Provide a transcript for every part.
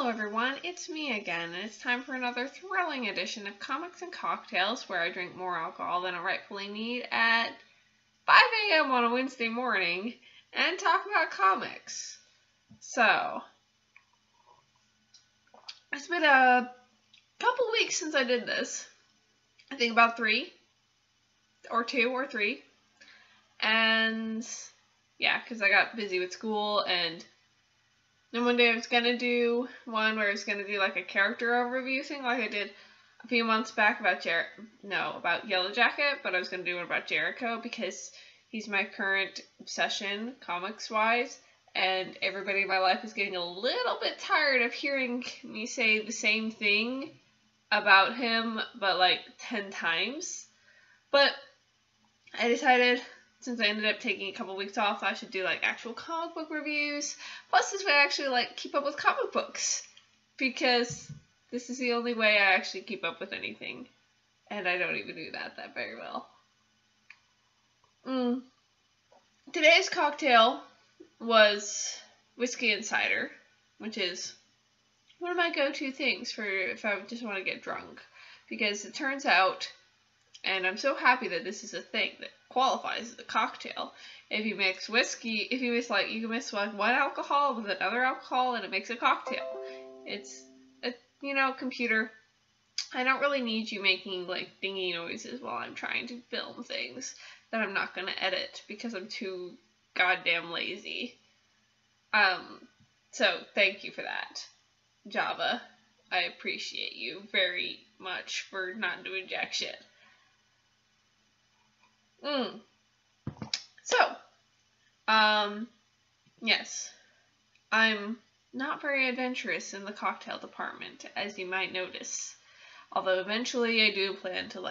Hello everyone, it's me again, and it's time for another thrilling edition of Comics and Cocktails, where I drink more alcohol than I rightfully need at 5 a.m. on a Wednesday morning, and talk about comics. So, it's been a couple weeks since I did this. I think about 3, or 2 or 3, and yeah, because I got busy with school, and then one day I was going to do one where I was going to do like a character overview thing like I did a few months back about about Yellow Jacket, but I was going to do one about Jericho because he's my current obsession comics-wise, and everybody in my life is getting a little bit tired of hearing me say the same thing about him, but like 10 times. But I decided, since I ended up taking a couple weeks off, I should do like actual comic book reviews. Plus, this way I actually like keep up with comic books, because this is the only way I actually keep up with anything, and I don't even do that very well. Today's cocktail was whiskey and cider, which is one of my go-to things for if I just want to get drunk, because it turns out, and I'm so happy that this is a thing that qualifies as a cocktail. If you mix whiskey, you can mix like one alcohol with another alcohol and it makes a cocktail. It's a, computer. I don't really need you making like dingy noises while I'm trying to film things that I'm not going to edit because I'm too goddamn lazy. So thank you for that, Java. I appreciate you very much for not doing jack shit. So, yes, I'm not very adventurous in the cocktail department, as you might notice. Although eventually I do plan to,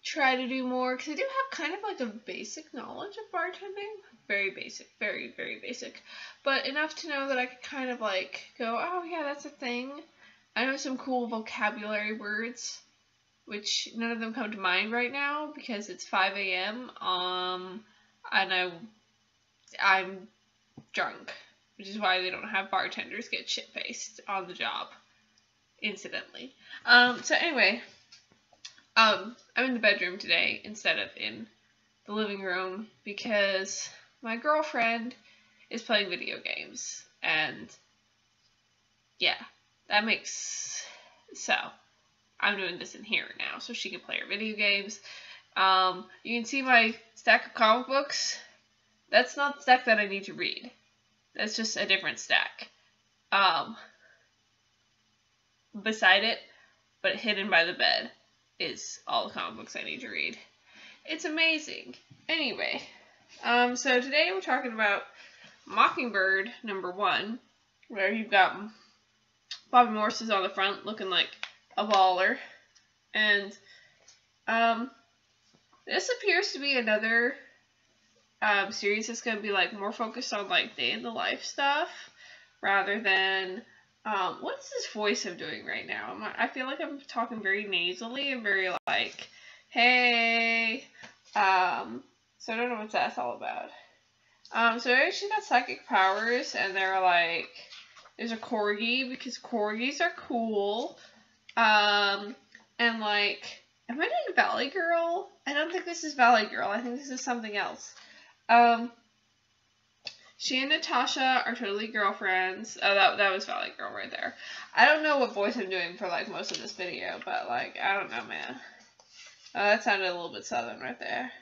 try to do more, because I do have kind of, a basic knowledge of bartending. Very basic, very, very basic. But enough to know that I could kind of, go, oh yeah, that's a thing. I know some cool vocabulary words, which none of them come to mind right now because it's 5 a.m. And I'm drunk, which is why they don't have bartenders get shit-faced on the job, incidentally. So anyway, I'm in the bedroom today instead of in the living room because my girlfriend is playing video games, and yeah, that makes so. I'm doing this in here now, so she can play her video games. You can see my stack of comic books. That's not the stack that I need to read. That's just a different stack. Beside it, but hidden by the bed, is all the comic books I need to read. It's amazing. Anyway, so today we're talking about Mockingbird #1, where you've got Bobby Morse is on the front looking like a baller, and this appears to be another series that's going to be more focused on day in the life stuff rather than what's this voice I'm doing right now? I feel like I'm talking very nasally and very hey, so I don't know what that's all about. So she's got psychic powers, and they're there's a corgi because corgis are cool. And am I doing Valley Girl? I don't think this is Valley Girl. I think this is something else. She and Natasha are totally girlfriends. Oh, that was Valley Girl right there. I don't know what voice I'm doing for most of this video, but I don't know, man. That sounded a little bit southern right there.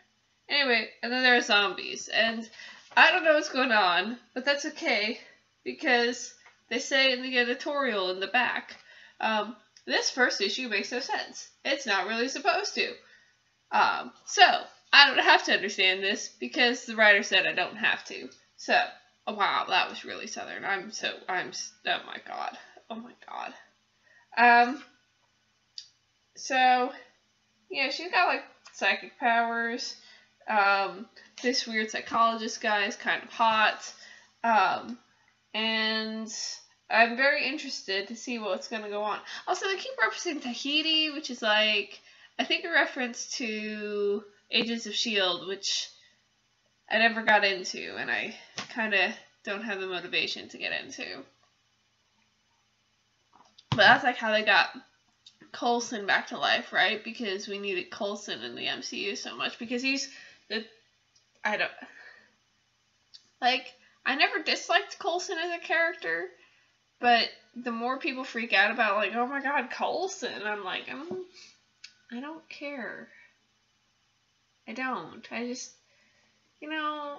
Anyway, and then there are zombies, and I don't know what's going on, but that's okay, because they say in the editorial in the back, this first issue makes no sense. It's not really supposed to. So, I don't have to understand this because the writer said I don't have to. So, oh wow, that was really southern. Oh my god. Oh my god. So, yeah, she's got psychic powers. This weird psychologist guy is kind of hot. And I'm very interested to see what's going to go on. Also, they keep referencing Tahiti, which is I think a reference to Agents of S.H.I.E.L.D., which I never got into, and I kind of don't have the motivation to get into. But that's like how they got Coulson back to life, right? Because we needed Coulson in the MCU so much. Because he's the... I don't... Like, I never disliked Coulson as a character. But the more people freak out about, like, oh my god, Coulson, I'm like, I don't care. I don't. I just, you know,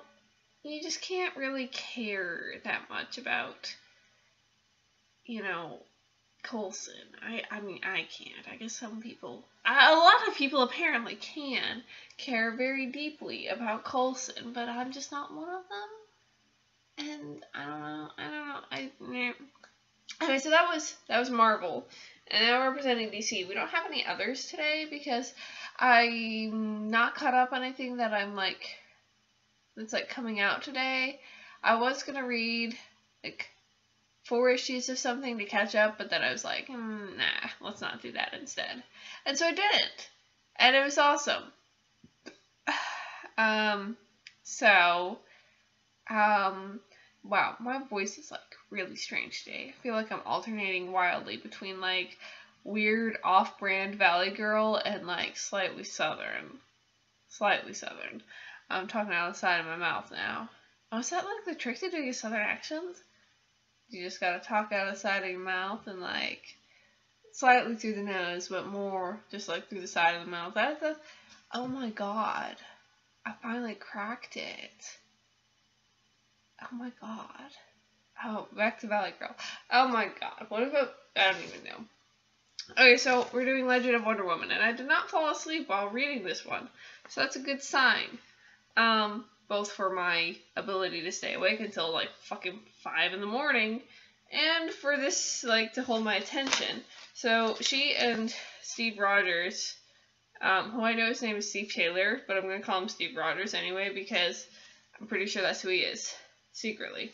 you just can't really care that much about, you know, Coulson. I mean, I can't. I guess some people, a lot of people apparently can care very deeply about Coulson, but I'm just not one of them. And I don't know. Okay, so that was Marvel. And now representing DC. We don't have any others today because I'm not caught up on anything that I'm like that's like coming out today. I was gonna read like 4 issues of something to catch up, but then I was like, nah, let's not do that instead. And so I didn't. And it was awesome. Wow, my voice is like really strange today. I feel like I'm alternating wildly between like weird off-brand Valley Girl and like slightly southern. I'm talking out of the side of my mouth now. Oh, is that like the trick to doing a southern accent? You just gotta talk out of the side of your mouth and like slightly through the nose, but more just like through the side of the mouth. Oh my god. I finally cracked it. Oh my god. Oh, back to Valley Girl. Oh my god. What about... I don't even know. Okay, so we're doing Legend of Wonder Woman, and I did not fall asleep while reading this one. So that's a good sign. Both for my ability to stay awake until like fucking 5 in the morning, and for this, like, to hold my attention. So she and Steve Rogers, who I know his name is Steve Taylor, but I'm going to call him Steve Rogers anyway, because I'm pretty sure that's who he is. Secretly.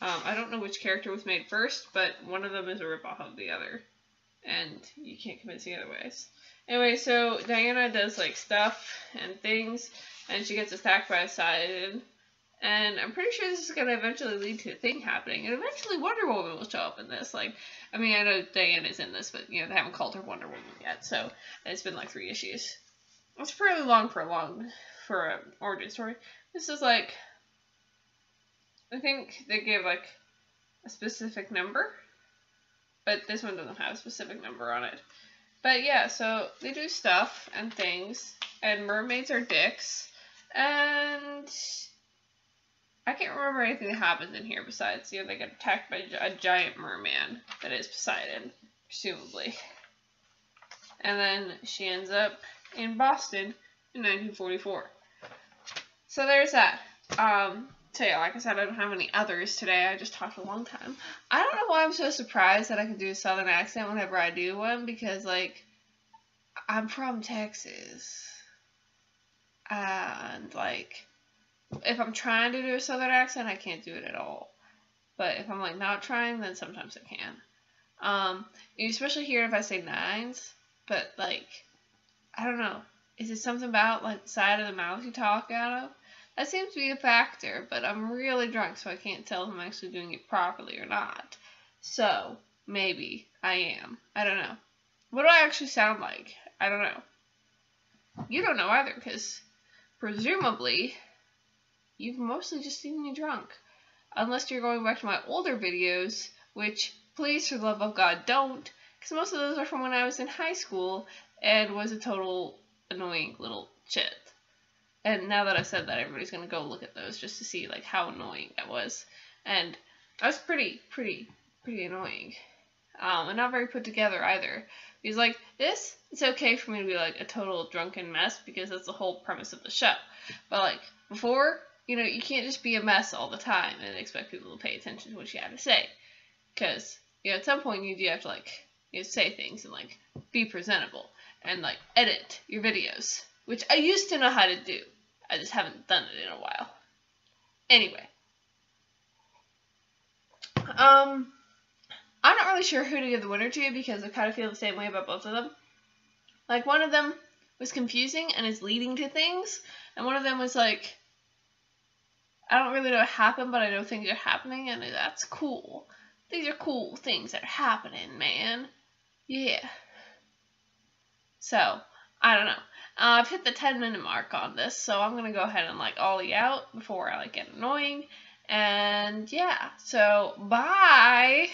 I don't know which character was made first, but one of them is a ripoff of the other. And you can't convince me otherwise. Anyway, so Diana does like stuff and things, and she gets attacked by a Sidon. And I'm pretty sure this is going to eventually lead to a thing happening. And eventually Wonder Woman will show up in this. Like, I mean, I know Diana's in this, but, you know, they haven't called her Wonder Woman yet. So it's been like 3 issues. It's fairly long for an origin story. This is like... I think they gave, like, a specific number, but this one doesn't have a specific number on it. But, yeah, so they do stuff and things, and mermaids are dicks, and I can't remember anything that happens in here besides, you know, they get attacked by a giant merman that is Poseidon, presumably. And then she ends up in Boston in 1944. So there's that. So yeah, like I said, I don't have any others today. I just talked a long time. I don't know why I'm so surprised that I can do a southern accent whenever I do one, because, like, I'm from Texas. And, like, if I'm trying to do a southern accent, I can't do it at all. But if I'm, like, not trying, then sometimes I can. You especially hear it if I say nines, but, like, I don't know. Is it something about, like, the side of the mouth you talk out of? That seems to be a factor, but I'm really drunk, so I can't tell if I'm actually doing it properly or not. So, maybe I am. I don't know. What do I actually sound like? I don't know. You don't know either, because presumably you've mostly just seen me drunk. Unless you're going back to my older videos, which, please, for the love of God, don't, because most of those are from when I was in high school and was a total annoying little shit. And now that I've said that, everybody's going to go look at those just to see, like, how annoying that was. And I was pretty annoying. And not very put together either. Because, like, this, it's okay for me to be, like, a total drunken mess because that's the whole premise of the show. But, like, before, you know, you can't just be a mess all the time and expect people to pay attention to what you have to say. Because, you know, at some point you do have to, like, you know, say things and, like, be presentable. And, like, edit your videos. Which I used to know how to do. I just haven't done it in a while. Anyway. I'm not really sure who to give the winner to because I kind of feel the same way about both of them. Like, one of them was confusing and is leading to things. And one of them was like, I don't really know what happened, but I know things are happening and that's cool. these are cool things that are happening, man. Yeah. So, I don't know. I've hit the 10-minute mark on this, so I'm going to go ahead and, like, ollie out before I, like, get annoying. And, yeah. So, bye!